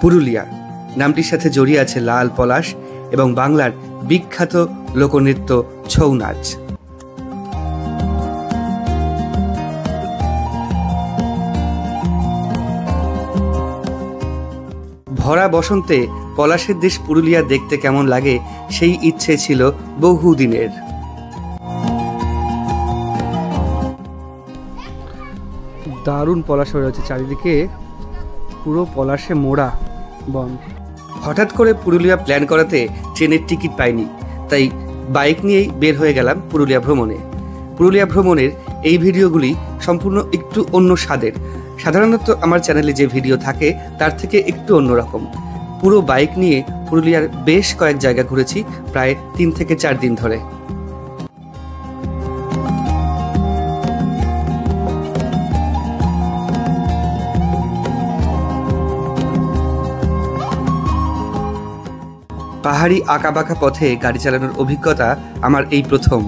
পুরুলিয়া নামটির সাথে জড়িয়ে আছে লাল পলাশ এবং বাংলার বিখ্যাত লোকনৃত্য ছৌ নাচ। ভরা বসন্তে পলাশের দেশ পুরুলিয়া দেখতে কেমন লাগে সেই ইচ্ছে ছিল বহুদিনের। দারুণ পলাশ হয়ে রয়েছে, চারিদিকে পুরো পলাশে মোড়া বন। হঠাৎ করে পুরুলিয়া প্ল্যান করাতে ট্রেনের টিকিট পাইনি, তাই বাইক নিয়েই বের হয়ে গেলাম পুরুলিয়া ভ্রমণে। পুরুলিয়া ভ্রমণের এই ভিডিওগুলি সম্পূর্ণ একটু অন্য স্বাদের। সাধারণত আমার চ্যানেলে যে ভিডিও থাকে তার থেকে একটু অন্যরকম। পুরো বাইক নিয়ে পুরুলিয়ার বেশ কয়েক জায়গা ঘুরেছি প্রায় 3 থেকে 4 দিন ধরে। পাহাড়ি আঁকাবাঁকা পথে গাড়ি চালানোর অভিজ্ঞতা আমার এই প্রথম।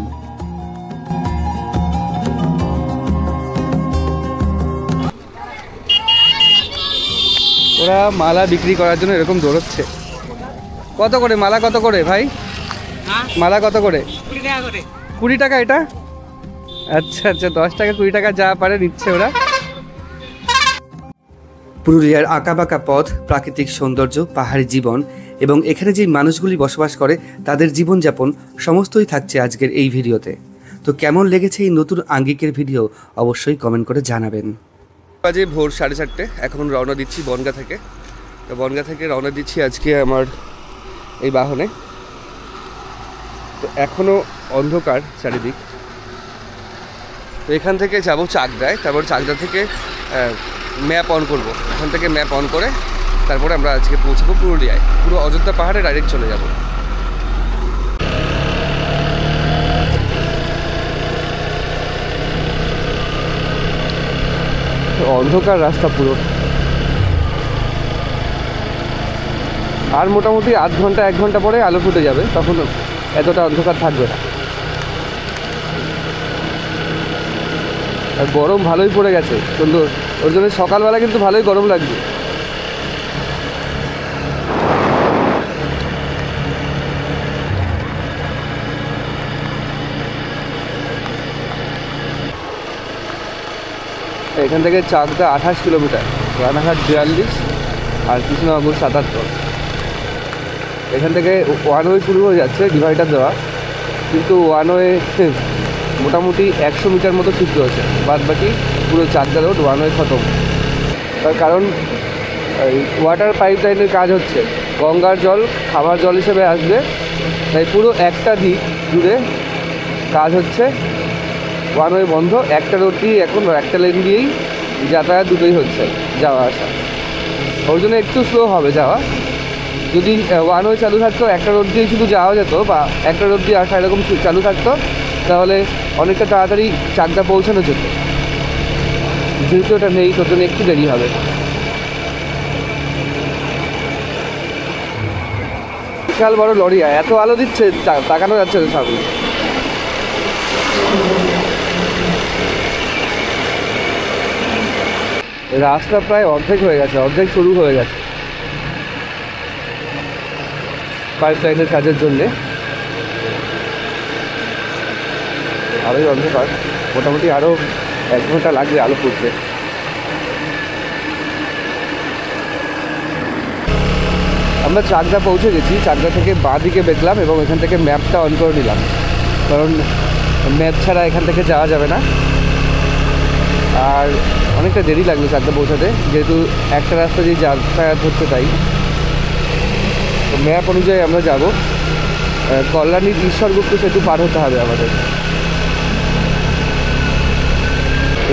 ওরা মালা বিক্রি করার জন্য এরকম দৌড়চ্ছে। কত করে মালা? কত করে ভাই মালা? কত করে? 20 টাকা এটা? আচ্ছা আচ্ছা, 10 টাকা 20 টাকা যা পারে নিচ্ছে ওরা। পুরুলিয়ার আঁকাবাঁকা পথ, প্রাকৃতিক সৌন্দর্য, পাহাড়ি জীবন এবং এখানে যে মানুষগুলি বসবাস করে তাদের জীবনযাপন সমস্তই থাকছে আজকের এই ভিডিওতে। তো কেমন লেগেছে এই নতুন আঙ্গিকের ভিডিও অবশ্যই কমেন্ট করে জানাবেন। বাজে ভোর 4:30, এখন রওনা দিচ্ছি বনগাঁ থেকে। তো বনগাঁ থেকে রওনা দিচ্ছি আজকে আমার এই বাহনে। তো এখনও অন্ধকার চারিদিক। তো এখান থেকে যাব চাকদায়, তারপর চাকদা থেকে ম্যাপ অন করব। এখান থেকে ম্যাপ অন করে তারপরে আমরা আজকে পৌঁছবো পুরুলিয়ায়। পুরো অযোধ্যা পাহাড়ে ডাইরেক্ট চলে যাব। অন্ধকার রাস্তা পুরো। আর মোটামুটি আধ ঘন্টা 1 ঘন্টা পরে আলো ফুটে যাবে, তখন এতটা অন্ধকার থাকবে না। আর গরম ভালোই পড়ে গেছে সুন্দর, ওর জন্য সকালবেলা কিন্তু ভালোই গরম লাগবে। এখান থেকে চাকদা 28 কিলোমিটার, রানাঘাট 42 আর কৃষ্ণনগর 77। এখান থেকে ওয়ান ওয়ে শুরু হয়ে যাচ্ছে, ডিভাইডার দেওয়া, কিন্তু ওয়ান ওয়ে মোটামুটি 100 মিটার মতো ছুটতে হচ্ছে, বাদ বাকি পুরো চাকদা রোড ওয়ান ওয়ে খতম। তার কারণ এই ওয়াটার পাইপ লাইনের কাজ হচ্ছে, গঙ্গার জল খাবার জল হিসেবে আসবে, তাই পুরো একটা দিক জুড়ে কাজ হচ্ছে। ওয়ান ওয়ে বন্ধ, একটা রোড দিয়েই এখন, একটা লেন দিয়েই যাতায়াত দুটোই হচ্ছে, যাওয়া আসা। ওর জন্য একটু স্লো হবে যাওয়া। যদি ওয়ান ওয়ে চালু থাকতো, একটা রোড দিয়ে শুধু যাওয়া যেত বা একটা রোড দিয়ে আসা এরকম চালু থাকতো, তাহলে অনেকটা তাড়াতাড়ি চাকদা পৌঁছানো যেত। যেহেতু ওটা নেই, তোর জন্য একটু দেরি হবে। বিশাল বড় লরি, এত আলো দিচ্ছে তাকানো যাচ্ছে না সামনে। রাস্তা প্রায় অর্ধেক হয়ে গেছে, অর্ধেক শুরু হয়ে গেছে পাইপ লাইনের কাজের জন্যে। আরোই অন্ধকার, মোটামুটি আরও 1 ঘন্টা লাগবে আলো ফুটতে। আমরা চাকদা পৌঁছে গেছি। চাকদা থেকে বাঁ দিকে বেঁকলাম এবং এখান থেকে ম্যাপটা অন করে নিলাম, কারণ ম্যাপ ছাড়া এখান থেকে যাওয়া যাবে না। আর অনেকটা দেরি লাগবে চাকদা পৌঁছাতে, যেহেতু একটা রাস্তা দিয়ে যাতায়াত হচ্ছে, তাই তো ম্যাপ অনুযায়ী আমরা যাব। কল্যাণীর ঈশ্বরগুপ্ত সেতু পার হতে হবে আমাদের।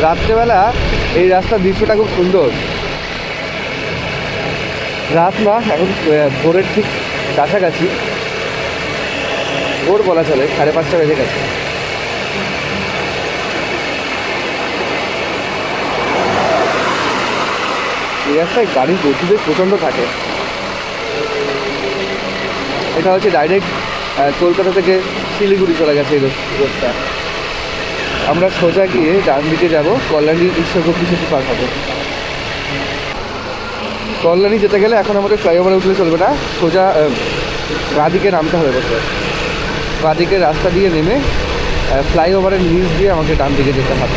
রাত্রেবেলা এই রাস্তার দৃশ্যটা খুব সুন্দর। রাত না, এখন ভোরের ঠিক কাছাকাছি, ভোর বলা চলে, 5:30 বেজে গেছে। এই রাস্তায় গাড়ির গতিবেগ প্রচণ্ড থাকে। এটা হচ্ছে ডাইরেক্ট কলকাতা থেকে শিলিগুড়ি চলে গেছে এই রোডটা। আমরা সোজা গিয়ে ডান দিকে যাব, কল্যাণী ঈশ্বরগুপ্ত সেতু পার হবে। কল্যাণী যেতে গেলে এখন আমাদের ফ্লাইওভারে উঠলে চলবে না, সোজা বাঁদিকে নামতে হবে। বলতে বাঁদিকে রাস্তা দিয়ে নেমে ফ্লাইওভারের নিচ দিয়ে আমাকে ডান দিকে যেতে হবে।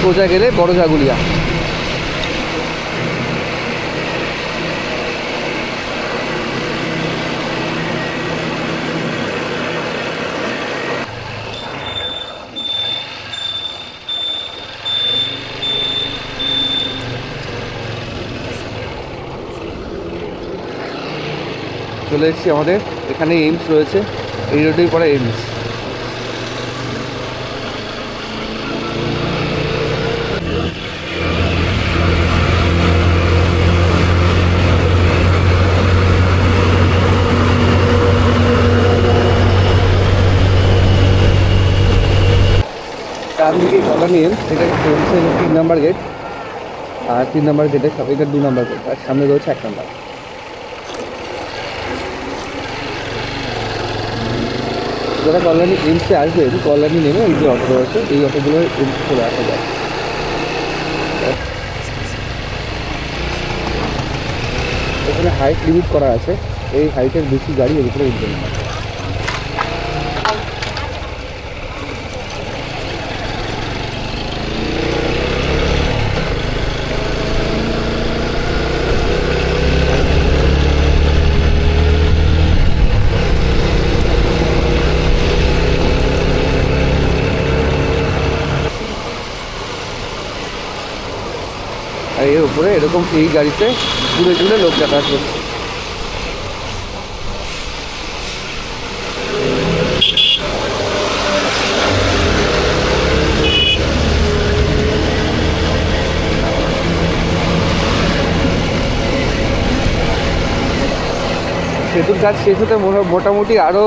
সোজা গেলে বড় ঝাগুলিয়া। চলে এসেছি আমাদের এখানে এইমস রয়েছে, এই রোডেই পড়ে এইমস। ডান দিকে কল্যাণী এইমস, এটা হচ্ছে 3 নম্বর গেট, আর 3 নম্বর গেটের এটা 2 নম্বর গেট, আর সামনে রয়েছে 1 নম্বর। যারা কল্যাণী এইমসে আসবে, কল্যাণী নেমে এই যে অটো রয়েছে, এই অটোগুলো এইমস চলে আসা যায়। এখানে হাইট লিমিট করা আছে, এই হাইটের বেশি গাড়ি এর উপরে উঠবে না। আর এর উপরে এরকম এই গাড়িতে ঘুরে ঘুরে লোক যাতায়াত করছে। সেতুর কাজ শেষ হতে মোটামুটি আরও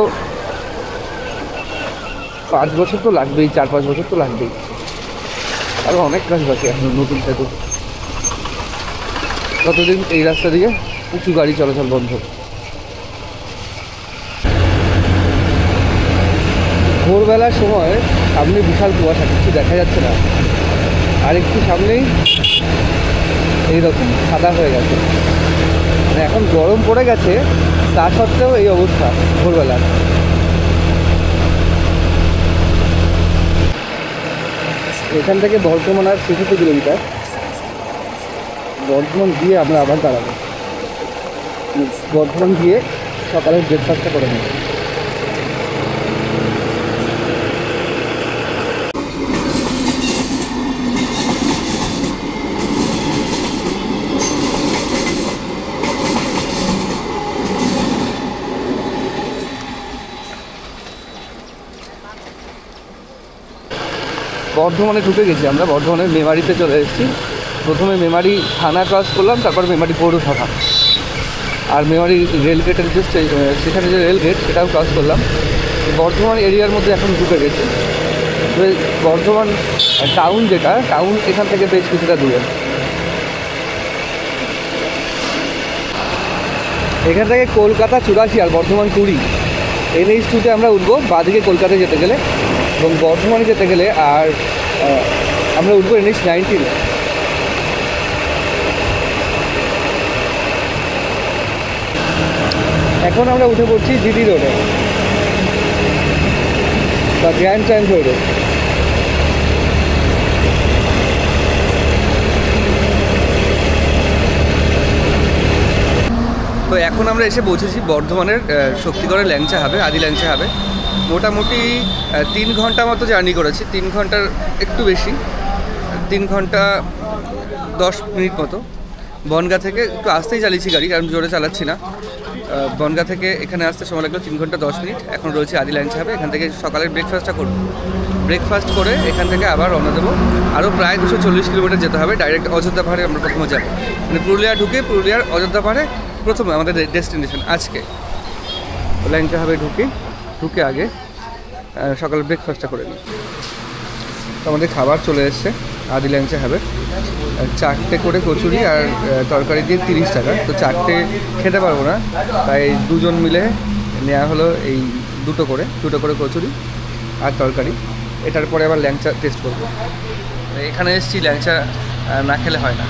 5 বছর তো লাগবেই, 4-5 বছর তো লাগবেই। আরও অনেক কাজ বাকি এখন নতুন সেতু। ততদিন এই রাস্তা দিয়ে উঁচু গাড়ি চলাচল বন্ধ। ভোরবেলার সময় সামনে বিশাল কুয়াশা, কিছু দেখা যাচ্ছে না, আর একটু সামনেই এইরকম সাদা হয়ে গেছে। মানে এখন গরম পড়ে গেছে, তা সত্ত্বেও এই অবস্থা ভোরবেলা। এখান থেকে বর্ধমান আর 66 কিলোমিটার। বর্ধমান গিয়ে আমরা আবার দাঁড়াবো, বর্ধমান গিয়ে সকালের ব্রেকফাস্টটা করে নেব। বর্ধমানে ঢুকে গেছি আমরা, বর্ধমানের মেমারিতে চলে এসেছি। প্রথমে মেমারি থানা ক্রস করলাম, তারপর মেমারি পৌরসভা, আর মেমারি রেল গেটের যে সেখানে যে রেল গেট সেটাও ক্রস করলাম। বর্ধমান এরিয়ার মধ্যে এখন ঢুকে গেছি। বর্ধমান টাউন, যেটা টাউন এখান থেকে বেশ কিছুটা দূরে। এখান থেকে কলকাতা 84 আর বর্ধমান 20, NH2-তে আমরা উঠবো বাঁদিকে কলকাতায় যেতে গেলে, এবং বর্ধমানে যেতে গেলে আর আমরা উঠবো NH19। এখন আমরা উঠে পড়ছি জিটি রোডে বা গ্র্যান্ড ট্রাঙ্ক রোডে। তো এখন আমরা এসে পৌঁছেছি বর্ধমানের শক্তিগড়ের ল্যাংচা হাবে, আদি ল্যাংচা হাবে। মোটামুটি 3 ঘন্টা মতো জার্নি করেছি, 3 ঘন্টার একটু বেশি, 3 ঘন্টা 10 মিনিট মতো। বনগাঁ থেকে একটু আসতেই চালিয়েছি গাড়ি, কারণ জোরে চালাচ্ছি না। বনগাঁ থেকে এখানে আসতে সময় লাগলো 3 ঘন্টা 10 মিনিট। এখন রয়েছে আদি ল্যাংচা হাবে, এখান থেকে সকালের ব্রেকফাস্টটা করব। ব্রেকফাস্ট করে এখান থেকে আবার রওনা দেবো। আরও প্রায় 240 কিলোমিটার যেতে হবে, ডাইরেক্ট অযোধ্যা পাহাড়ে আমরা প্রথমে যাবো। মানে পুরুলিয়া ঢুকে পুরুলিয়ার অযোধ্যা পাহাড়ে প্রথমে আমাদের ডেস্টিনেশন আজকে। ল্যাংচা হাবে ঢুকে আগে সকালে ব্রেকফাস্টটা করে নিই। তো আমাদের খাবার চলে এসছে আদি ল্যাংচা হাবে। 4টে করে কচুরি আর তরকারি দিয়ে 30 টাকা। তো 4টে খেতে পারবো না, তাই 2জন মিলে নেওয়া হলো এই দুটো করে কচুরি আর তরকারি। এটার পরে আবার ল্যাংচা টেস্ট করবো। এখানে এসেছি, ল্যাংচা না খেলে হয় না,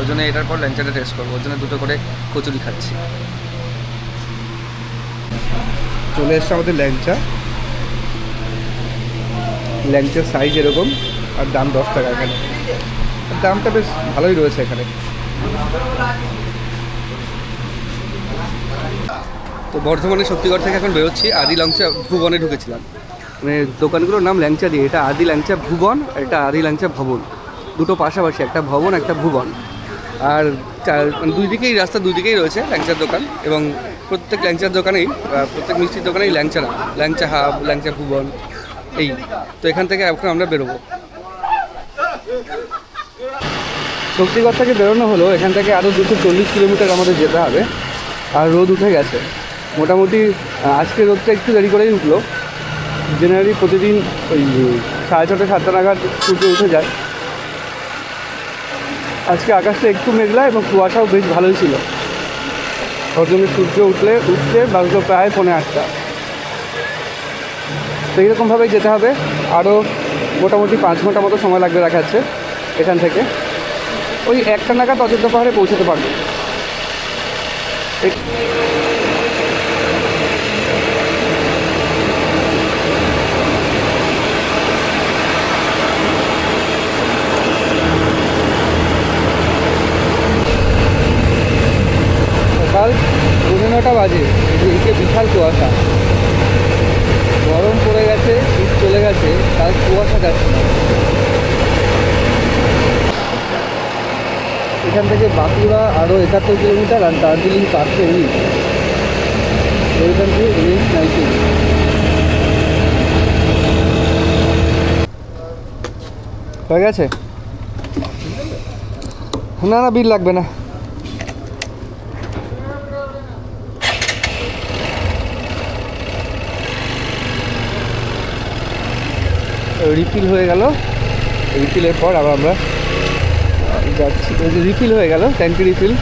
ওই জন্য এটার পর ল্যাংচাটা টেস্ট করবো, ওই জন্য দুটো করে কচুরি খাচ্ছি। চলে এসছে আমাদের ল্যাংচা, ল্যাংচার সাইজ এরকম, আর দাম 10 টাকা। এখানে দামটা বেশ ভালোই রয়েছে এখানে। তো বর্ধমানের শক্তিগড় থেকে এখন বেরোচ্ছি, আদি ল্যাংচা ভুবনে ঢুকেছিলাম। মানে দোকানগুলোর নাম ল্যাংচা দিয়ে, এটা আদি ল্যাংচা ভুবন, এটা আদি ল্যাংচা ভবন, দুটো পাশাপাশি, একটা ভবন একটা ভুবন। আর দুই দিকেই রাস্তা, দুই দিকেই রয়েছে ল্যাংচার দোকান, এবং প্রত্যেক ল্যাংচার দোকানেই, প্রত্যেক মিষ্টির দোকানেই ল্যাংচা নাম, ল্যাংচা হাব, ল্যাংচা ভুবন এই। তো এখান থেকে এখন আমরা বেরোবো। শক্তিগড় থেকে বেরোনো হলো, এখান থেকে আরও 240 কিলোমিটার আমাদের যেতে হবে। আর রোদ উঠে গেছে মোটামুটি, আজকে রোদটা একটু দেরি করেই উঠলো। জেনারেলি প্রতিদিন ওই 6:30 7টা নাগাদ সূর্য উঠে যায়। আজকে আকাশটা একটু মেঘলা এবং কুয়াশাও বেশ ভালোই ছিল, ওর জন্য সূর্য উঠতে বাজলো প্রায় 8:45। তো এইরকমভাবেই যেতে হবে, আরও মোটামুটি 5 ঘন্টা মতো সময় লাগবে দেখাচ্ছে এখান থেকে। ওই 1টা নাগাদ অযোধ্যা পাহাড়ে পৌঁছতে পারবে। সকাল 9:30 বাজে, এদিকে বিশাল কুয়াশা, গরম পড়ে গেছে, শীত চলে গেছে, তার কুয়াশা যাচ্ছে না। এখান থেকে বাঁকুড়া আরও 71 কিলোমিটার, আর দার্জিলিং 519, ওইখান থেকে রেঞ্জ 19। হয়ে গেছে? না না, বিল লাগবে না। রিফিল হয়ে গেল, রিফিলের পর আবার আমরা যাচ্ছি। রিফিল হয়ে গেল, ট্যাঙ্কি রিফিল।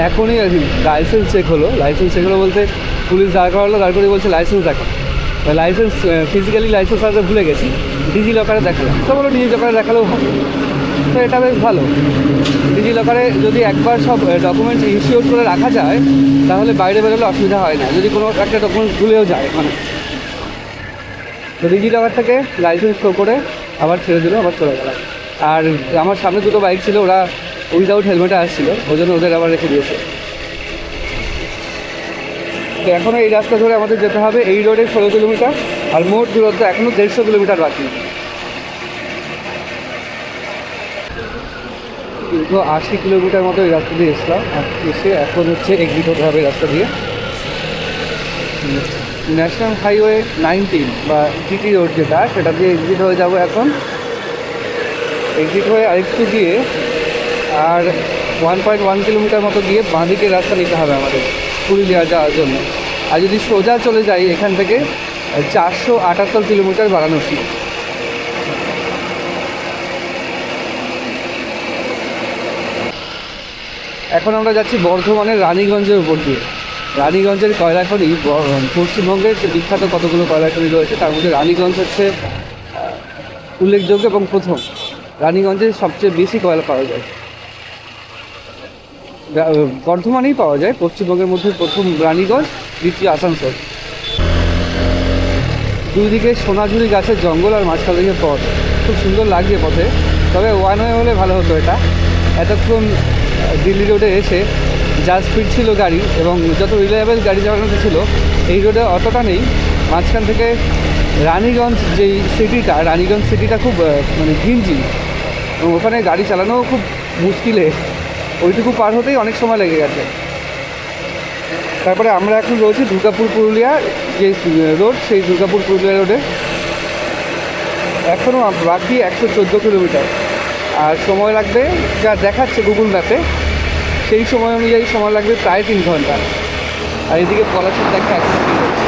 এখনই লাইসেন্স চেক হলো, বলতে পুলিশ দাঁড় করালো, দাঁড় করে বলছে লাইসেন্স দেখো। লাইসেন্স ফিজিক্যালি লাইসেন্স আনতে ভুলে গেছি, ডিজিলকারে দেখালাম। তো বলো ডিজিলকারে দেখালেও হবে, তো এটা বেশ ভালো। ডিজিলকারে যদি একবার সব ডকুমেন্টস ইনশিওর করে রাখা যায়, তাহলে বাইরে বেরোলে অসুবিধা হয় না, যদি কোনো একটা ডকুমেন্টস ভুলেও যায়। মানে তো ডিজিলকার থেকে লাইসেন্স শো করে আবার ছেড়ে দিল, আবার চলে গেলাম। আর আমার সামনে দুটো বাইক ছিল, ওরা উইদাউট হেলমেটে আসছিল, ওই জন্য ওদের আবার রেখে দিয়েছে। তো এখনও এই রাস্তা ধরে আমাদের যেতে হবে, এই রোডে 16 কিলোমিটার, আর মোট দূরত্ব এখনও 150 কিলোমিটার বাকি। কিন্তু 80 কিলোমিটার মতো এই রাস্তা দিয়ে এসলাম, আর এসে এখন হচ্ছে এক্সিট হতে হবে রাস্তা দিয়ে। ন্যাশনাল হাইওয়ে 19 বা জিটি রোড যেটা, সেটা দিয়ে এক্সিট হয়ে যাব এখন। এক্সিট হয়ে আরেকটু গিয়ে আর 1.1 কিলোমিটার মতো গিয়ে বাঁদিকে রাস্তা নিতে হবে আমাদের পুরুলিয়া যাওয়ার জন্য। আর যদি সোজা চলে যাই এখান থেকে 478 কিলোমিটার বারাণসী। এখন আমরা যাচ্ছি বর্ধমানের রানীগঞ্জের উপর দিয়ে। রানীগঞ্জের কয়লা খনি, পশ্চিমবঙ্গের বিখ্যাত কতগুলো কয়লা খনি রয়েছে, তার মধ্যে রানীগঞ্জ হচ্ছে উল্লেখযোগ্য এবং প্রথম। রানীগঞ্জে সবচেয়ে বেশি কয়লা পাওয়া যায়, বর্ধমানেই পাওয়া যায়। পশ্চিমবঙ্গের মধ্যে প্রথম রানীগঞ্জ, দ্বিতীয় আসানসোল। দুই দিকে সোনাঝুরি গাছের জঙ্গল, আর মাঝখান থেকে পথ, খুব সুন্দর লাগছে পথে। তবে ওয়ান ওয়ে হলে ভালো হতো এটা। এতক্ষণ দিল্লি রোডে এসে যা স্পিড ছিল গাড়ি এবং যত রিলায়েবল গাড়ি চালানো ছিল, এই রোডে অতটা নেই। মাঝখান থেকে রানীগঞ্জ যেই সিটিটা, রানীগঞ্জ সিটিটা খুব মানে ঘিঞ্জি, এবং ওখানে গাড়ি চালানোও খুব মুশকিলে, ওইটুকু পার হতেই অনেক সময় লেগে গেছে। তারপরে আমরা এখন রয়েছি দুর্গাপুর পুরুলিয়া যে রোড, সেই দুর্গাপুর পুরুলিয়া রোডে। এখনও বাকি 114 কিলোমিটার। আর সময় লাগবে যা দেখাচ্ছে গুগল ম্যাপে সেই সময় অনুযায়ী সময় লাগবে প্রায় 3 ঘন্টা। আর এদিকে পলাশের দেখা এখন কী হচ্ছে।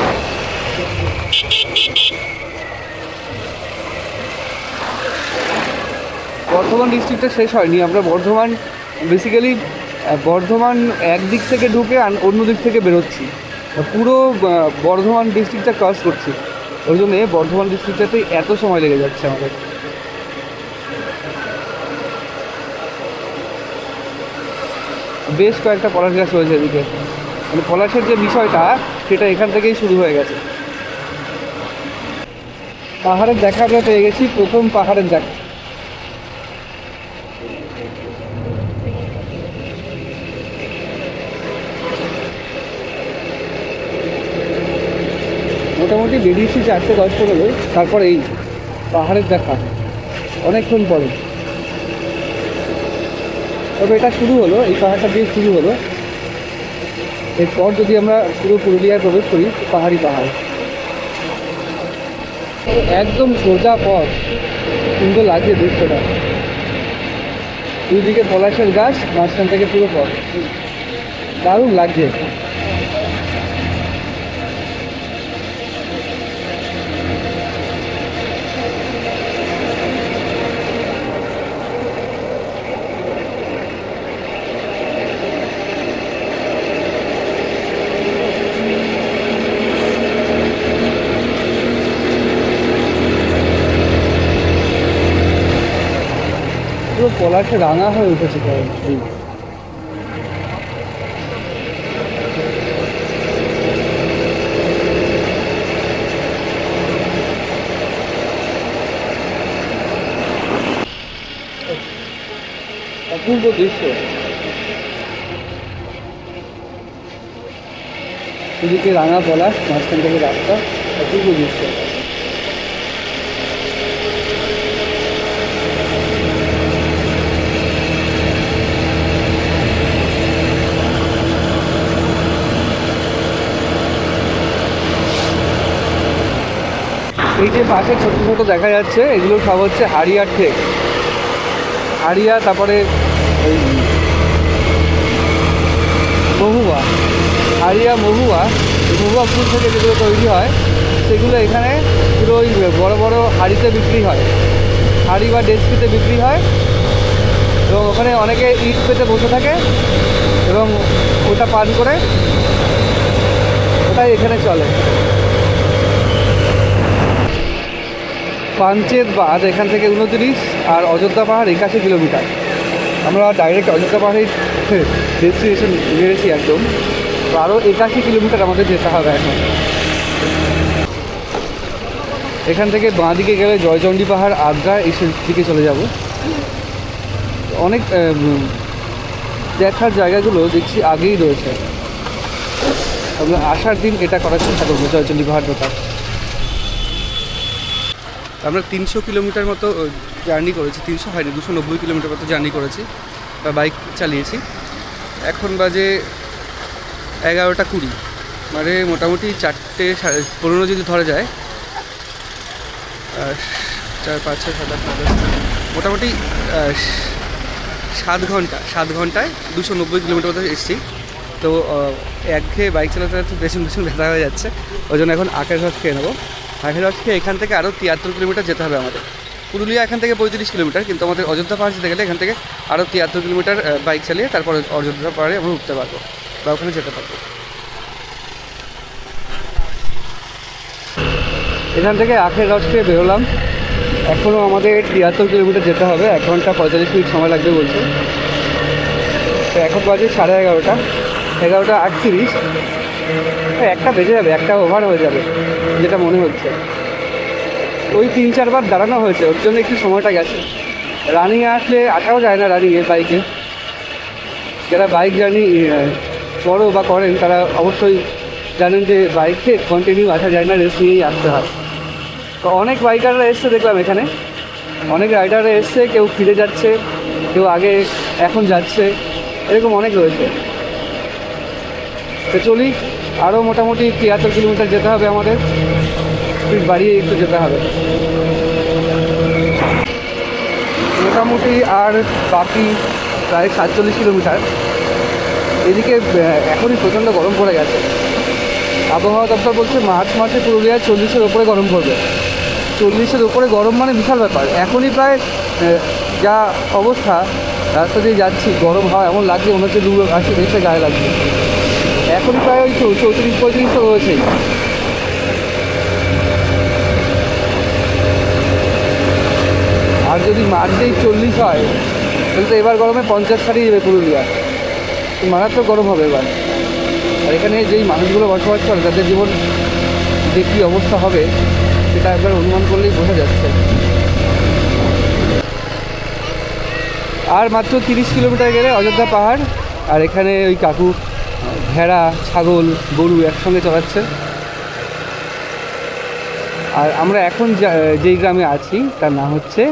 বর্ধমান ডিস্ট্রিক্টটা শেষ হয়নি, আমরা বর্ধমান বেসিক্যালি বর্ধমান একদিক থেকে ঢুকে অন্য দিক থেকে বেরোচ্ছি, পুরো বর্ধমান ডিস্ট্রিক্টটা ক্রস করছি। ওই জন্যে বর্ধমান ডিস্ট্রিক্টটাতেই এত সময় লেগে যাচ্ছে আমাদের। বেশ কয়েকটা পলাশ গাছ রয়েছে এদিকে, মানে পলাশের যে বিষয়টা সেটা এখান থেকেই শুরু হয়ে গেছে। পাহাড়ের দেখা আমরা পেয়ে গেছি, প্রথম পাহাড়ের দেখা। মোটামুটি বেরিয়েছি 4:10-15, তারপর এই পাহাড়ের দেখা অনেকক্ষণ পরে। তবে এটা শুরু হলো, এই পাহাড়টা দিয়ে শুরু হলো। এরপর যদি আমরা পুরো পুরুলিয়ায় প্রবেশ করি, পাহাড়ি পাহাড় একদম সোজা পথ, সুন্দর লাগছে দৃশ্যটা। দুদিকে পলাশের গাছ, মাঝখান থেকে পুরো পথ, দারুণ লাগছে। পুরো পলাশে রাঙা হয়ে উঠেছে এই। অপূর্ব দৃশ্য, এদিকে রাঙা পলাশ, মাঝখান থেকে রাস্তা, অপূর্ব দৃশ্য। এই যে পাশে ছোটো ছোটো দেখা যাচ্ছে, এগুলো সব হচ্ছে হাড়িয়ার ঠেক। হাড়িয়া, তারপরে ওই মহুয়া, হাড়িয়া মহুয়া, মহুয়া ফুল থেকে যেগুলো তৈরি হয় সেগুলো এখানে পুরো ওই বড় বড় হাড়িতে বিক্রি হয়, হাড়ি বা ডেস্কিতে বিক্রি হয়। এবং ওখানে অনেকে ইট পেতে বসে থাকে এবং ওটা পান করে, ওটাই এখানে চলে। পাঞ্চেত বাঁধ এখান থেকে 29 আর অযোধ্যা পাহাড় 81 কিলোমিটার। আমরা ডাইরেক্ট অযোধ্যা পাহাড়ের ডেস্টিনেশন বেড়েছি একদম, তো আরও 81 কিলোমিটার আমাদের যেতে হবে এখন। এখান থেকে বাঁ দিকে গেলে জয়চণ্ডী পাহাড়, আদ্রা এইসব দিকে চলে যাব। অনেক দেখার জায়গাগুলো দেখছি আগেই রয়েছে। আমরা আসার দিন এটা করার চেষ্টা করবো, জয়চণ্ডী পাহাড় দেখা। আমরা 300 কিলোমিটার মতো জার্নি করেছি, 300 হয়নি, 290 কিলোমিটার মতো জার্নি করেছি, বাইক চালিয়েছি। এখন বাজে 11:20, মানে মোটামুটি 4:15 যদি ধরা যায়, 4, 5, 6, 7, 8, 9, 10, মোটামুটি 7 ঘন্টায় 290 কিলোমিটার মতো এসেছি। তো একঘেয়ে বাইক চালাতে পেছন ব্যথা হয়ে যাচ্ছে, ওই জন্য এখন আখের রস খেয়ে নেবো। আখের রস খেয়ে এখান থেকে আরও 73 কিলোমিটার যেতে হবে আমাদের। পুরুলিয়া এখান থেকে 35 কিলোমিটার, কিন্তু আমাদের অযোধ্যা পাহাড় যেতে গেলে এখান থেকে আরও 73 কিলোমিটার বাইক চালিয়ে তারপরে অযোধ্যা পাহাড়ে আমরা উঠতে পারবো বা ওখানে যেতে পারবো। এখান থেকে আখের রস খেয়ে বেরোলাম, এখনও আমাদের 73 কিলোমিটার যেতে হবে, 1 ঘন্টা 45 মিনিট সময় লাগবে বলছে। তো এখন বাজে 11:30, 11:38, একটা বেজে যাবে, একটা ওভার হয়ে যাবে যেটা মনে হচ্ছে। ওই 3-4 বার দাঁড়ানো হয়েছে, ওর জন্য একটু সময়টা গেছে। রানিংয়ে আসলে আসাও যায় না রানিংয়ে বাইকে। যারা বাইক জার্নি করো বা করেন তারা অবশ্যই জানেন যে বাইকে কন্টিনিউ আসা যায় না, রেস্ট নিয়েই আসতে হয়। তো অনেক বাইকাররা এসছে দেখলাম এখানে, অনেক রাইডাররা এসছে, কেউ ফিরে যাচ্ছে, কেউ আগে এখন যাচ্ছে, এরকম অনেক রয়েছে। তো চলি, আরও মোটামুটি 73 কিলোমিটার যেতে হবে আমাদের, স্পিড বাড়িয়ে একটু যেতে হবে। মোটামুটি আর বাকি প্রায় 47 কিলোমিটার। এদিকে এখনই প্রচণ্ড গরম পড়ে গেছে। আবহাওয়া দপ্তর বলছে মার্চ মাসে পুরুলিয়ায় 40-এর ওপরে গরম পড়বে। 40-এর ওপরে গরম মানে বিশাল ব্যাপার। এখনই প্রায় যা অবস্থা, রাস্তা দিয়ে যাচ্ছি গরম হাওয়া এমন লাগছে মনে হচ্ছে দূর আসে এসে গায়ে লাগছে। এখনই প্রায় ওই 34-35 তো রয়েছেই। আর যদি মার্চেই 40 হয় তাহলে তো এবার গরমে 50 ছাড়িয়ে যাবে পুরুলিয়া। মারাত্মক গরম হবে এবার। আর এখানে যেই মানুষগুলো বসবাস করে তাদের জীবন যে কী অবস্থা হবে সেটা একবার অনুমান করলেই বোঝা যাচ্ছে। আর মাত্র 30 কিলোমিটার গেলে অযোধ্যা পাহাড়। আর এখানে ওই কাকু ভেড়া, ছাগল, গরু একসঙ্গে চড়াচ্ছে। আর আমরা এখন যেই গ্রামে আছি তার নাম হচ্ছে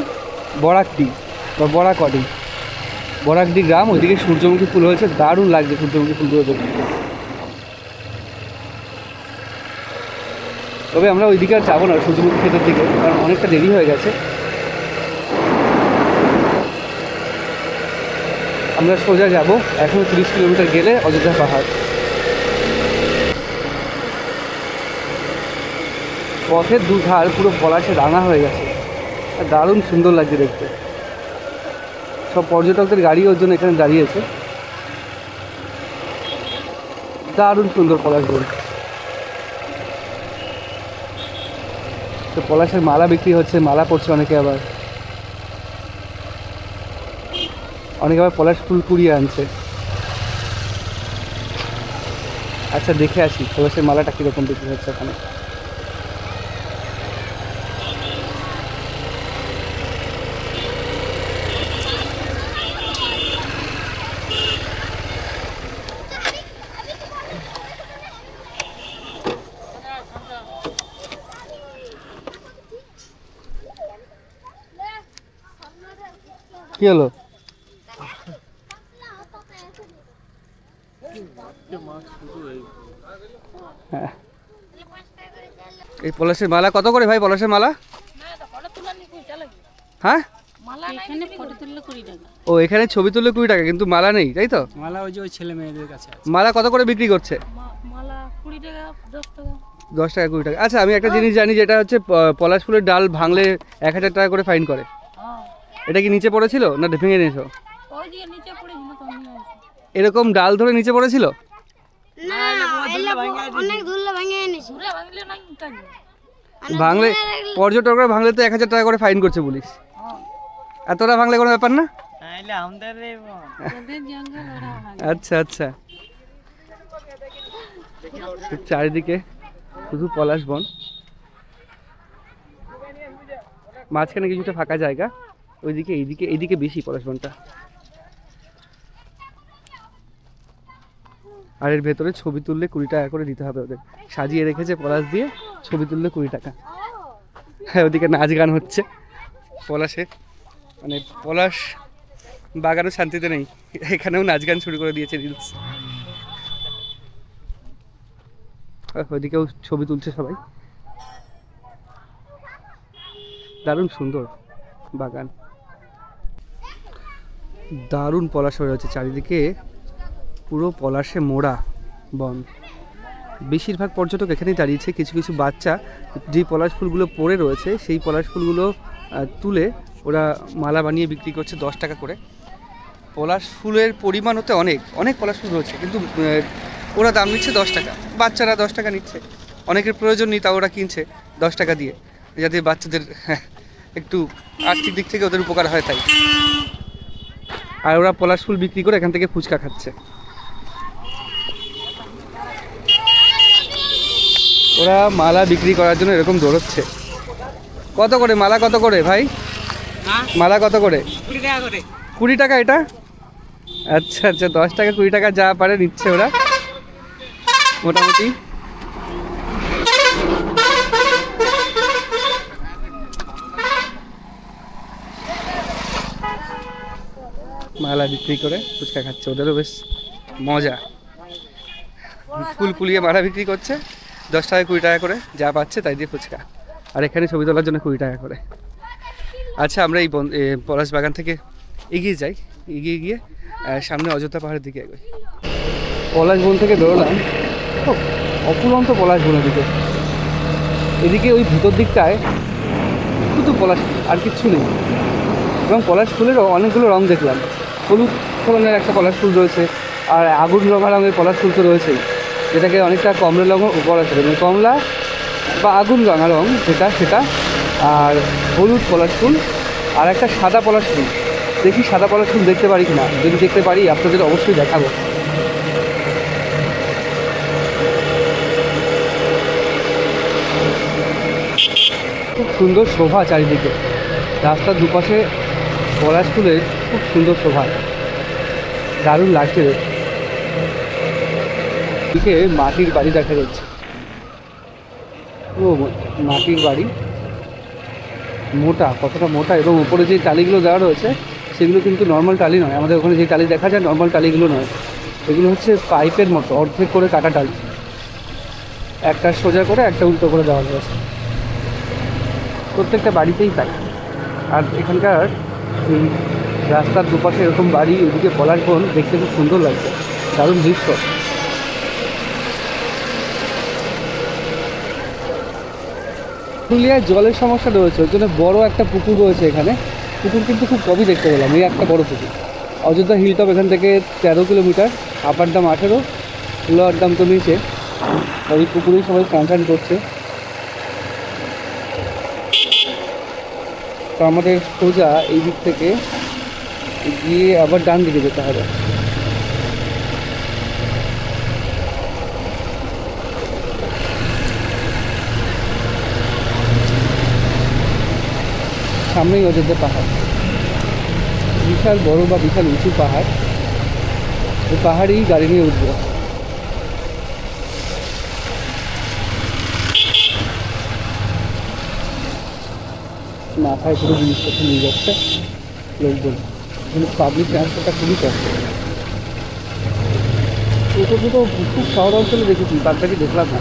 বরাকডি বা বরাকডি গ্রাম। ওইদিকে সূর্যমুখী ফুল হয়েছে, দারুণ লাগছে সূর্যমুখী ফুলগুলো দেখতে। তবে আমরা ওইদিকে আর যাবো না সূর্যমুখী ক্ষেতের দিকে, কারণ অনেকটা দেরি হয়ে গেছে। আমরা সোজা যাব, এখনও 30 কিলোমিটার গেলে অযোধ্যা পাহাড়। পথের দুধার পুরো পলাশে রাঙা হয়ে গেছে, আর দারুণ সুন্দর লাগছে দেখতে। সব পর্যটকদের গাড়ি ওর জন্য এখানে দাঁড়িয়েছে। দারুণ সুন্দর পলাশগুলো। তো পলাশের মালা বিক্রি হচ্ছে, মালা পড়ছে অনেকে, আবার পলাশ ফুল কুড়িয়ে আনছে। আচ্ছা দেখে আসি পলাশের মালাটা কীরকম বিক্রি হচ্ছে ওখানে। কি হলো? এই পলাশের মালা কত করে ভাই? পলাশের মালা হ্যাঁ, ও এখানে ছবি তুললে 20 টাকা, কিন্তু মালা নেই, তাই তো? মালা ওই যে ওই ছেলে মেয়েদের কাছে আছে। মালা কত করে বিক্রি করছে? মালা 20 টাকা, 10 টাকা। 10 টাকা 20 টাকা। আচ্ছা, আমি একটা জিনিস জানি, যেটা হচ্ছে পলাশ ফুলের ডাল ভাঙলে 1000 টাকা করে ফাইন করে। এটা কি নিচে পড়েছিল না ভেঙে নিয়েছো? ওই দিকে নিচে পড়েছিল তো আমি এরকম ডাল ধরে নিচে পড়েছিল? না, অনেক ধুলে ভেঙে নিয়েছি। ধুলে ভাঙলে না কেন? ভাঙলে পর্যটকরা ভাঙলে তো 1000 টাকা করে ফাইন করছে পুলিশ। এতটা ভাঙলে কোনো ব্যাপার না? আচ্ছা আচ্ছা। চারিদিকে শুধু পলাশ বন, মাঝখানে কিছুটা ফাঁকা জায়গা, ওইদিকে এইদিকে বেশি পলাশ বনটা। আর এর ভেতরে ছবি তুললে 20 টাকা করে দিতে হবে ওদের। সাজিয়ে রেখেছে পলাশ দিয়ে, ছবি তুললে 20 টাকা। হ্যাঁ, ওদিকে নাচ গান হচ্ছে পলাশে, মানে পলাশ বাগানও শান্তিতে নেই, এখানেও নাচ গান শুরু করে দিয়েছে রিলস। ওইদিকেও ছবি তুলছে সবাই। দারুণ সুন্দর বাগান, দারুণ পলাশ হয়ে আছে চারিদিকে, পুরো পলাশে মোড়া বন। বেশিরভাগ পর্যটক এখানেই দাঁড়িয়েছে। কিছু কিছু বাচ্চা যেই পলাশ ফুলগুলো পড়ে রয়েছে সেই পলাশ ফুলগুলো তুলে ওরা মালা বানিয়ে বিক্রি করছে 10 টাকা করে। পলাশ ফুলের পরিমাণ হতে অনেক অনেক পলাশ ফুল রয়েছে, কিন্তু ওরা দাম নিচ্ছে 10 টাকা। বাচ্চারা 10 টাকা নিচ্ছে, অনেকের প্রয়োজন নেই, তাও ওরা কিনছে 10 টাকা দিয়ে, যাতে বাচ্চাদের একটু আর্থিক দিক থেকে ওদের উপকার হয় তাই। আর ওরা পলাশ ফুল বিক্রি করে এখান থেকে ফুচকা খাচ্ছে। ওরা মালা বিক্রি করার জন্য এরকম দৌড়চ্ছে। কত করে মালা? কত করে ভাই মালা? কত করে? 20 টাকা করে। 20 টাকা এটা? আচ্ছা আচ্ছা, 10 টাকা 20 টাকা যা পারে নিচ্ছে ওরা মোটামুটি। মালা বিক্রি করে ফুচকা খাচ্ছে, ওদেরও বেশ মজা। ফুল কুলিয়ে মালা বিক্রি করছে 10 টাকা 20 টাকা করে, যা পাচ্ছে তাই দিয়ে ফুচকা। আর এখানে ছবি তোলার জন্য 20 টাকা করে। আচ্ছা, আমরা এই পলাশ বাগান থেকে এগিয়ে যাই, এগিয়ে গিয়ে সামনে অযোধ্যা পাহাড়ের দিকে এগোই। পলাশ বন থেকে বেরোলাম, অপুরন্ত পলাশ বন এদিকে। এদিকে ওই ভিতর দিকটায় শুধু পলাশ ফুল, আর কিচ্ছু নেই। এবং পলাশ ফুলেরও অনেকগুলো রং দেখলাম। হলুদ ধরনের একটা পলাশ ফুল রয়েছে, আর আগুন রঙা রঙের পলাশ ফুল তো রয়েছেই, যেটাকে অনেকটা কমলা রঙও বলা চলে, মানে কমলা বা আগুন রঙা রং সেটা। আর হলুদ পলাশ ফুল আর একটা সাদা পলাশ ফুল। দেখি সাদা পলাশ ফুল দেখতে পারি কিনা, যদি দেখতে পারি আপনাদের অবশ্যই দেখাবো। খুব সুন্দর শোভা চারিদিকে, রাস্তার দুপাশে পলাশ ফুলের খুব সুন্দর শোভা, দারুণ লাগছে। এদিকে মাটির বাড়ি দেখা যাচ্ছে, ও মাটির বাড়ি, মোটা, কতটা মোটা, এবং উপরে যে টালিগুলো দেওয়া রয়েছে সেগুলো কিন্তু নর্মাল টালি নয়। আমাদের ওখানে যে টালি দেখা যায় নর্মাল টালিগুলো নয়, এগুলো হচ্ছে পাইপের মতো অর্ধেক করে কাটা টালি, একটা সোজা করে একটা উল্টো করে দেওয়া রয়েছে, প্রত্যেকটা বাড়িতেই তাই। আর এখানকার এই রাস্তার দুপাশে এরকম বাড়ি, এদিকে পলাশ বন, দেখতে খুব সুন্দর লাগছে, দারুণ দৃশ্য। পুরুলিয়ায় জলের সমস্যা রয়েছে, ওই জন্য বড়ো একটা পুকুর রয়েছে এখানে। পুকুর কিন্তু খুব কমই দেখতে পেলাম, এই একটা বড় পুকুর। অযোধ্যা হিলটপ এখান থেকে 13 কিলোমিটার, আপার দাম 18, লোয়ার দাম তো নিচে। ওই পুকুরেই সবাই স্নান করছে। তো আমাদের সোজা এই দিক থেকে গিয়ে আবার ডান দিকে যেতে হবে। সামনেই অযোধ্যা পাহাড়, বিশাল বড় বা বিশাল উঁচু পাহাড়। এই পাহাড়েই গাড়ি নিয়ে উঠবো। মাথায় পুরো জিনিসপত্র নিয়ে যাচ্ছে লোকজন, কিন্তু পাবলিক ট্রান্সপোর্টটা খুবই কষ্ট। ছোটো খুব শহর অঞ্চলে দেখেছি, বাচ্চাকে দেখলাম না।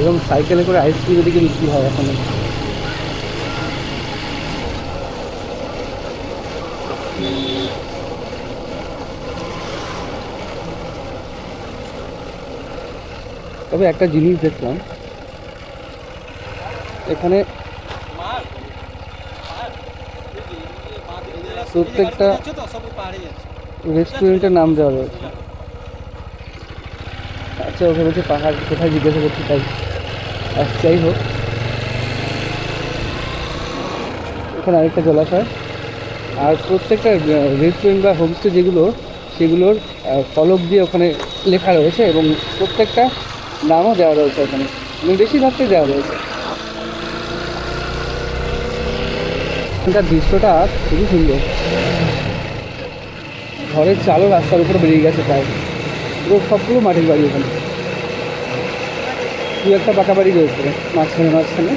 এবং সাইকেলে করে আইসক্রিম এদিকে বিক্রি হয় এখন। তবে একটা জিনিস দেখলাম, এখানে প্রত্যেকটা রেস্টুরেন্টের নাম দেওয়া রয়েছে। আচ্ছা, ওখানে হচ্ছে পাহাড় কোথায় জিজ্ঞাসা করছি তাই। যাই হোক, এখানে আরেকটা জলাশয়। আর প্রত্যেকটা রেস্টুরেন্ট বা হোমস্টে যেগুলো, সেগুলোর ফলক দিয়ে ওখানে লেখা রয়েছে, এবং প্রত্যেকটা নামও দেওয়া রয়েছে ওখানে, এবং বেশিরভাগটাই দেওয়া রয়েছে। এখানকার দৃশ্যটা খুবই সুন্দর। ঘরের চালও রাস্তার উপরে বেরিয়ে গেছে প্রায়, পুরো সবগুলো মাটির বাড়ি। ওখানে দু একটা পাকা বাড়ি রয়েছে মাঝখানে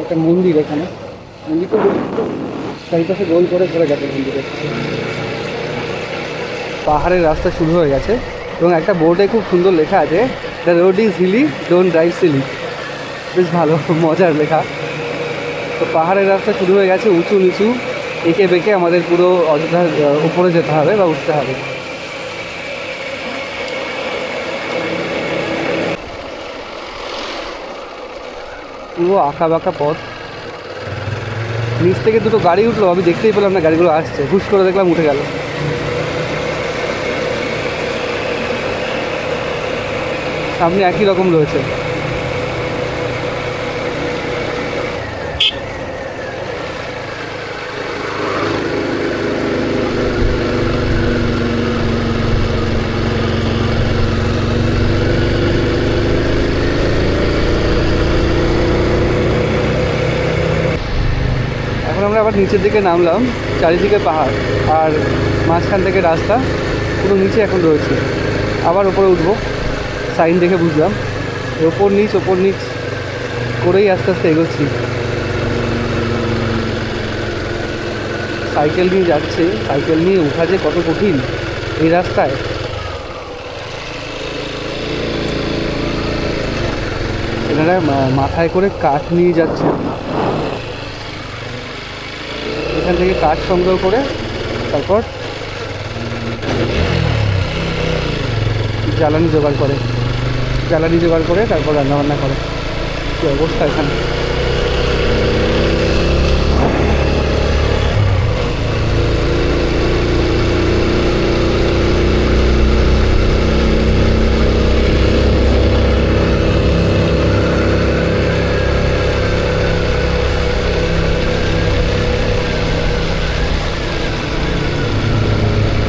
একটা মন্দির। এখানে মন্দিরটা চারিপাশে গোল করে ঘুরে গেছে মন্দিরে। পাহাড়ের রাস্তা শুরু হয়ে গেছে, এবং একটা বোর্ডে খুব সুন্দর লেখা আছে, the road is hilly, don't drive silly. বেশ ভালো, মজার লেখা। তো পাহাড়ের রাস্তা শুরু হয়ে গেছে, উঁচু নিচু এঁকে বেঁকে আমাদের পুরো অযোধ্যার উপরে যেতে হবে বা উঠতে হবে। পুরো আঁকা বাঁকা পথ, নিচ থেকে দুটো গাড়ি উঠলো, আমি দেখতেই পেলাম না গাড়িগুলো আসছে, হুশ করে দেখলাম উঠে গেল। সামনে একই রকম রয়েছে। আমরা আবার নিচের দিকে নামলাম, চারিদিকে পাহাড় আর মাঝখান থেকে রাস্তা, পুরো নিচে এখন রয়েছে। আবার ওপরে উঠবো, সাইন দেখে বুঝলাম ওপর নিচ করেই আস্তে আস্তে এগোচ্ছি। সাইকেল নিয়ে যাচ্ছে, সাইকেল নিয়ে ওঠা যে কত কঠিন এই রাস্তায়। এনারা মাথায় করে কাঠ নিয়ে যাচ্ছে। থেকে কাঠ সংগ্রহ করে তারপর জ্বালানি জোগাড় করে তারপর রান্নাবান্না করে। কী অবস্থা এখানে।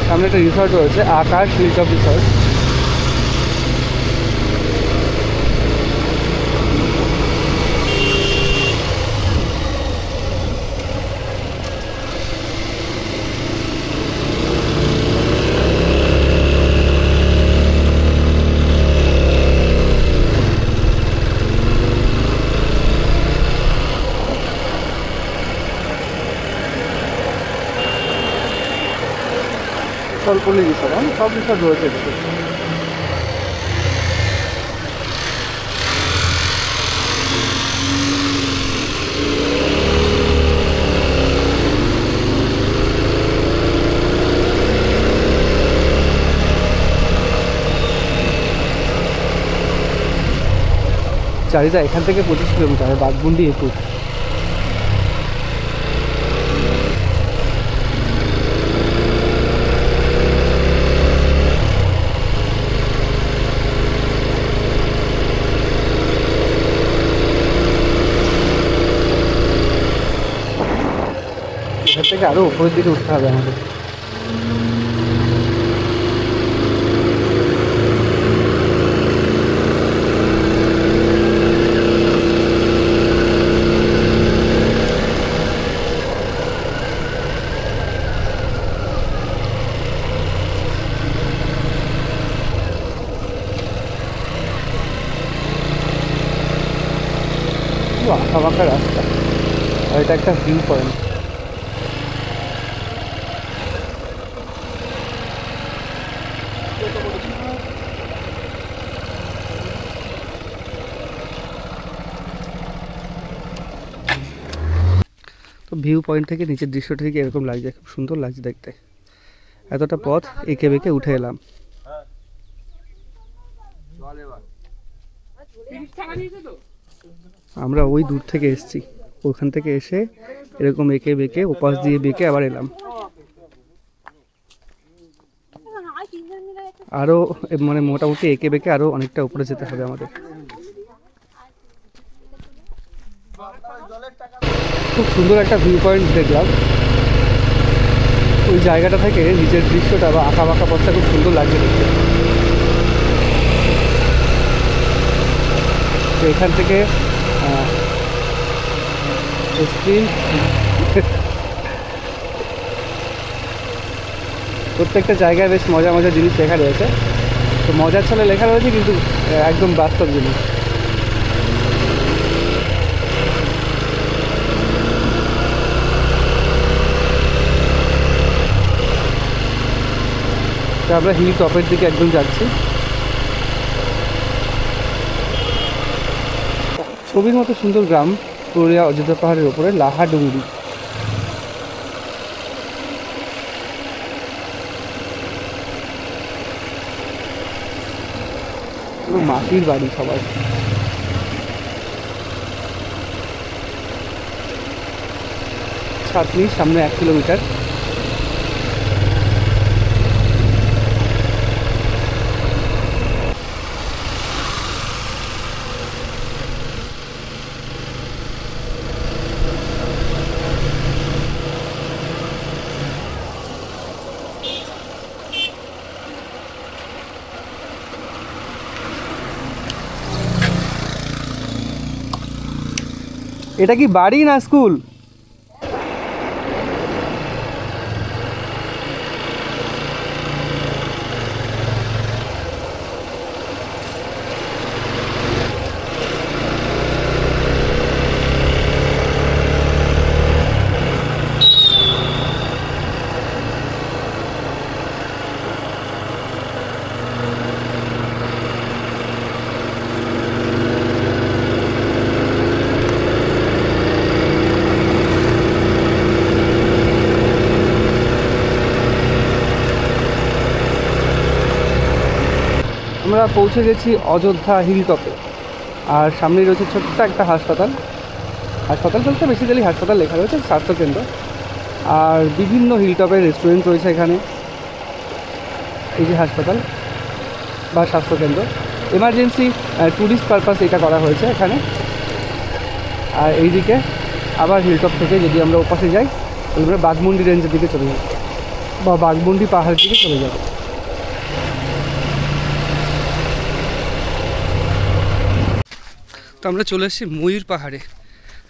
সামনে একটা রিসর্ট রয়েছে, আকাশ হিলটপ রিসর্ট। সলপল্লী রিসর্ট, সব রিসর্ট রয়েছে এদিকে। চারিদা এখান থেকে 25 কিলোমিটার, বাঘমুন্ডি একুর। এখান থেকে আরো উপরের দিকে উঠতে হবে আমাদের। আঁকা বাঁকা রাস্তা, আর এটা একটা ভিউ পয়েন্ট। তো ভিউ পয়েন্ট থেকে নিচের দৃশ্যটা থেকে এরকম লাগছে, খুব সুন্দর লাগছে দেখতে। এতটা পথ এঁকে বেঁকে উঠে এলাম। আমরা ওই দূর থেকে এসেছি, ওখান থেকে এসে এরকম এঁকে বেঁকে ওপাশ দিয়ে বেঁকে আবার এলাম। আরও মানে মোটামুটি এঁকে বেঁকে আরও অনেকটা উপরে যেতে হবে আমাদের। খুব সুন্দর একটা ভিউ পয়েন্ট দেখলাম। ওই জায়গাটা থেকে নিচের দৃশ্যটা বা আঁকা বাঁকা পথটা খুব সুন্দর লাগছে দেখতে। তো এখান থেকে প্রত্যেকটা জায়গায় বেশ মজা মজা জিনিস লেখা রয়েছে। তো মজার ছলে লেখা রয়েছে, কিন্তু একদম বাস্তব জিনিস। তো আমরা হিল টপের দিকে একদম যাচ্ছি। ছবির মতো সুন্দর গ্রাম, পুরুলিয়া অযোধ্যা পাহাড়ের ওপরে লাহাডুঙ্গি। পুরো মাটির বাড়ি সবাই। ছাতনি সামনে 1 কিলোমিটার। এটা কি বাড়ি না স্কুল? আমরা পৌঁছে গেছি অযোধ্যা হিল টপে। আর সামনেই রয়েছে ছোট্ট একটা হাসপাতাল। হাসপাতাল বলতে বেসিক্যালি হাসপাতাল লেখা রয়েছে, স্বাস্থ্যকেন্দ্র। আর বিভিন্ন হিল টপের রেস্টুরেন্ট রয়েছে এখানে। এই যে হাসপাতাল বা স্বাস্থ্যকেন্দ্র, এমার্জেন্সি ট্যুরিস্ট পারপাস এটা করা হয়েছে এখানে। আর এইদিকে আবার হিলটপ থেকে যদি আমরা ওপাশে যাই তাহলে আমরা বাঘমুন্ডি রেঞ্জের দিকে চলে যাব বা বাঘমুন্ডি পাহাড়ের দিকে চলে যাব। তো আমরা চলে এসেছি ময়ূর পাহাড়ে।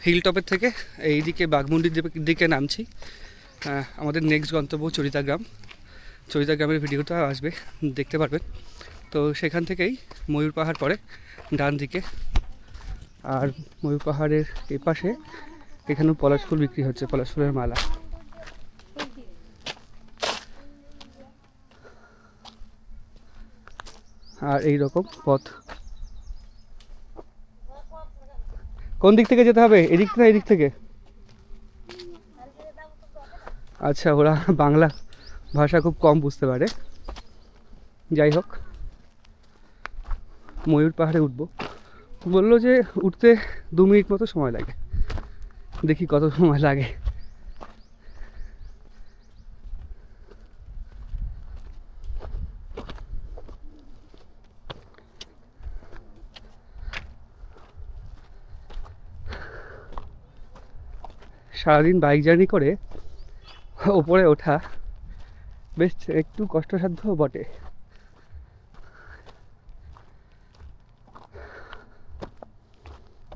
হিলটপের থেকে এইদিকে বাঘমুন্ডির দিকে নামছি। আমাদের নেক্সট গন্তব্য চরিতা গ্রাম। চরিতা গ্রামের ভিডিওটা আসবে, দেখতে পারবেন। তো সেখান থেকেই ময়ূর পাহাড় পড়ে ডান দিকে। আর ময়ূর পাহাড়ের এপাশে এখানেও পলাশ ফুল বিক্রি হচ্ছে, পলাশ ফুলের মালা। আর এই রকম পথ। কোন দিক থেকে যেতে হবে, এদিক থেকে এদিক থেকে? আচ্ছা, ওরা বাংলা ভাষা খুব কম বুঝতে পারে। যাই হোক, ময়ূর পাহাড়ে উঠবো। বললো যে উঠতে 2 মিনিট মতো সময় লাগে, দেখি কত সময় লাগে। সারাদিন বাইক জার্নি করে ওপরে ওঠা বেশ একটু কষ্টসাধ্য বটে।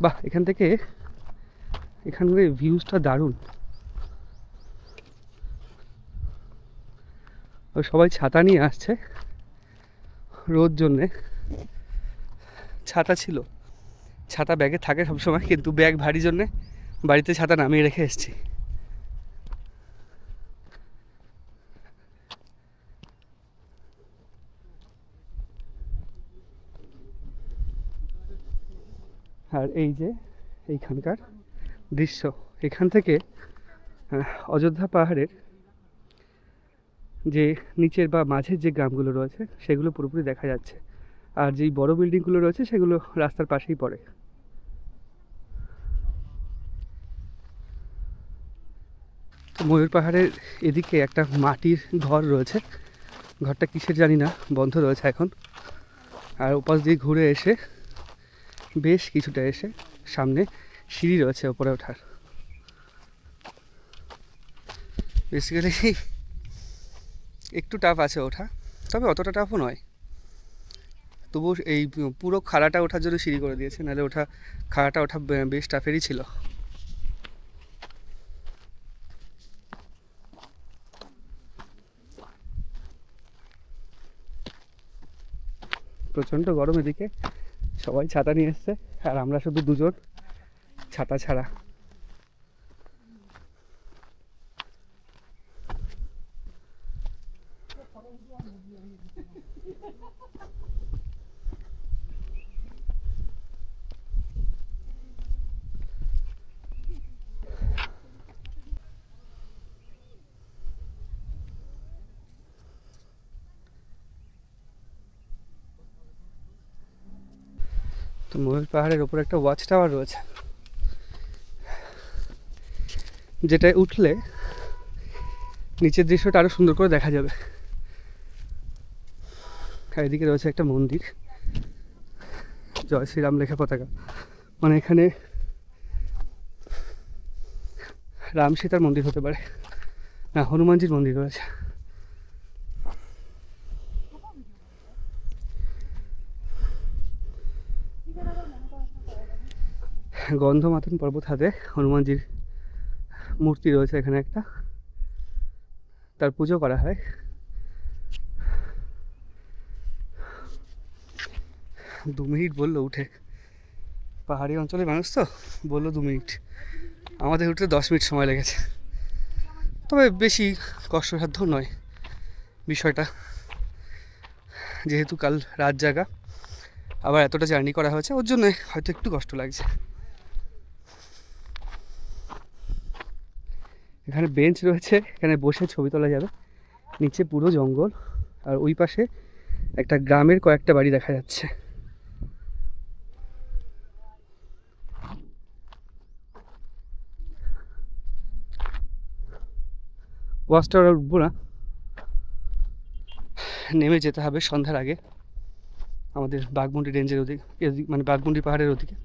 বাহ, এখানকার ভিউজটা দারুণ। সবাই ছাতা নিয়ে আসছে রোদ জন্যে। ছাতা ছিল, ছাতা ব্যাগে থাকে সবসময়, কিন্তু ব্যাগ ভারী জন্যে বাড়িতে ছাতা নামিয়ে রেখে এসেছি। আর এই যে এইখানকার দৃশ্য, এখান থেকে অযোধ্যা পাহাড়ের যে নিচের বা মাঝের যে গ্রামগুলো রয়েছে সেগুলো পুরোপুরি দেখা যাচ্ছে। আর যেই বড় বিল্ডিংগুলো রয়েছে সেগুলো রাস্তার পাশেই পড়ে। তো ময়ূর পাহাড়ের এদিকে একটা মাটির ঘর রয়েছে। ঘরটা কিসের জানি না, বন্ধ রয়েছে এখন। আর ওপাশ দিয়ে ঘুরে এসে বেশ কিছুটা এসে সামনে সিঁড়ি রয়েছে ওপরে ওঠার। বেসিক্যালি একটু টাফ আছে ওঠা, তবে অতটা টাফও নয়। তবু এই পুরো খাড়াটা ওঠার জন্য সিঁড়ি করে দিয়েছে, নাহলে খাড়াটা ওঠা বেশ টাফেরই ছিল। প্রচণ্ড গরম এদিকে, সবাই ছাতা নিয়ে এসছে আর আমরা শুধু 2 জন ছাতা ছাড়া। তো ময়ূর পাহাড়ের ওপর একটা ওয়াচ টাওয়ার রয়েছে, যেটায় উঠলে নিচের দৃশ্যটা আরো সুন্দর করে দেখা যাবে। আর এদিকে রয়েছে একটা মন্দির, জয় শ্রীরাম লেখা পতাকা। মানে এখানে রাম সীতার মন্দির হতে পারে, না হনুমানজির মন্দির রয়েছে। গন্ধমাতন পর্বত হাতে হনুমানজির মূর্তি রয়েছে এখানে একটা, তার পুজো করা হয়। দু মিনিট বললো উঠে, পাহাড়ি অঞ্চলের মানুষ তো বললো 2 মিনিট, আমাদের উঠতে 10 মিনিট সময় লেগেছে। তবে বেশি কষ্টসাধ্য নয় বিষয়টা, যেহেতু কাল রাত জাগা, আবার এতটা জার্নি করা হয়েছে, ওর জন্য হয়তো একটু কষ্ট লাগছে। এখানে বেঞ্চ রয়েছে, এখানে বসে ছবি তোলা যাবে। নিচে পুরো জঙ্গল, আর ওই পাশে একটা গ্রামের কয়েকটা বাড়ি দেখা যাচ্ছে। ওয়াচ টাওয়ারে উঠবো না, নেমে যেতে হবে সন্ধ্যার আগে আমাদের বাঘমুন্ডি রেঞ্জের ওদিকে, মানে বাঘমুন্ডি পাহাড়ের ওদিকে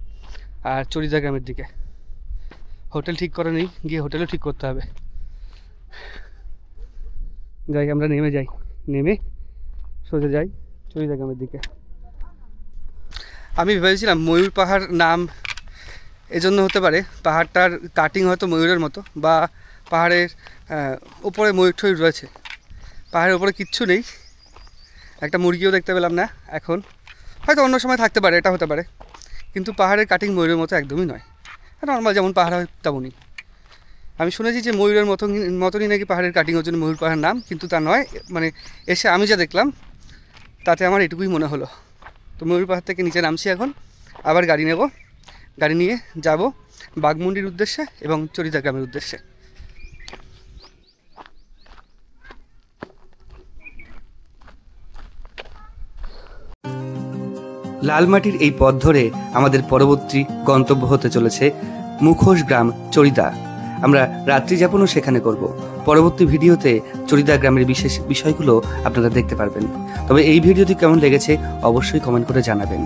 আর চরিদা গ্রামের দিকে। হোটেল ঠিক করা নেই, গিয়ে হোটেলও ঠিক করতে হবে। যাই, আমরা নেমে যাই, নেমে সোজা যাই চরিদা গ্রামের দিকে। আমি ভেবেছিলাম ময়ূর পাহাড় নাম এজন্য হতে পারে, পাহাড়টার কাটিং হয়তো ময়ূরের মতো, বা পাহাড়ের উপরে ময়ূর টয়ূর রয়েছে। পাহাড়ের উপরে কিচ্ছু নেই, একটা মুরগিও দেখতে পেলাম না এখন, হয়তো অন্য সময় থাকতে পারে, এটা হতে পারে। কিন্তু পাহাড়ের কাটিং ময়ূরের মতো একদমই নয়, নর্মাল যেমন পাহাড় হয় তেমনই। আমি শুনেছি যে ময়ূরের মতনই নাকি পাহাড়ের কাটিং ওর জন্য ময়ূর পাহাড় নাম, কিন্তু তা নয়। মানে এসে আমি যা দেখলাম তাতে আমার এটুকুই মনে হলো। তো ময়ূর পাহাড় থেকে নিচে নামছি এখন, আবার গাড়ি নেব, গাড়ি নিয়ে যাব বাঘমুন্ডির উদ্দেশ্যে এবং চরিদা গ্রামের উদ্দেশ্যে। লালমাটির এই পথ ধরে আমাদের পরবর্তী গন্তব্য হতে চলেছে মুখোশ গ্রাম চরিদা। আমরা রাত্রি যাপনও সেখানে করব। পরবর্তী ভিডিওতে চরিদা গ্রামের বিশেষ বিষয়গুলো আপনারা দেখতে পারবেন। তবে এই ভিডিওটি কেমন লেগেছে অবশ্যই কমেন্ট করে জানাবেন।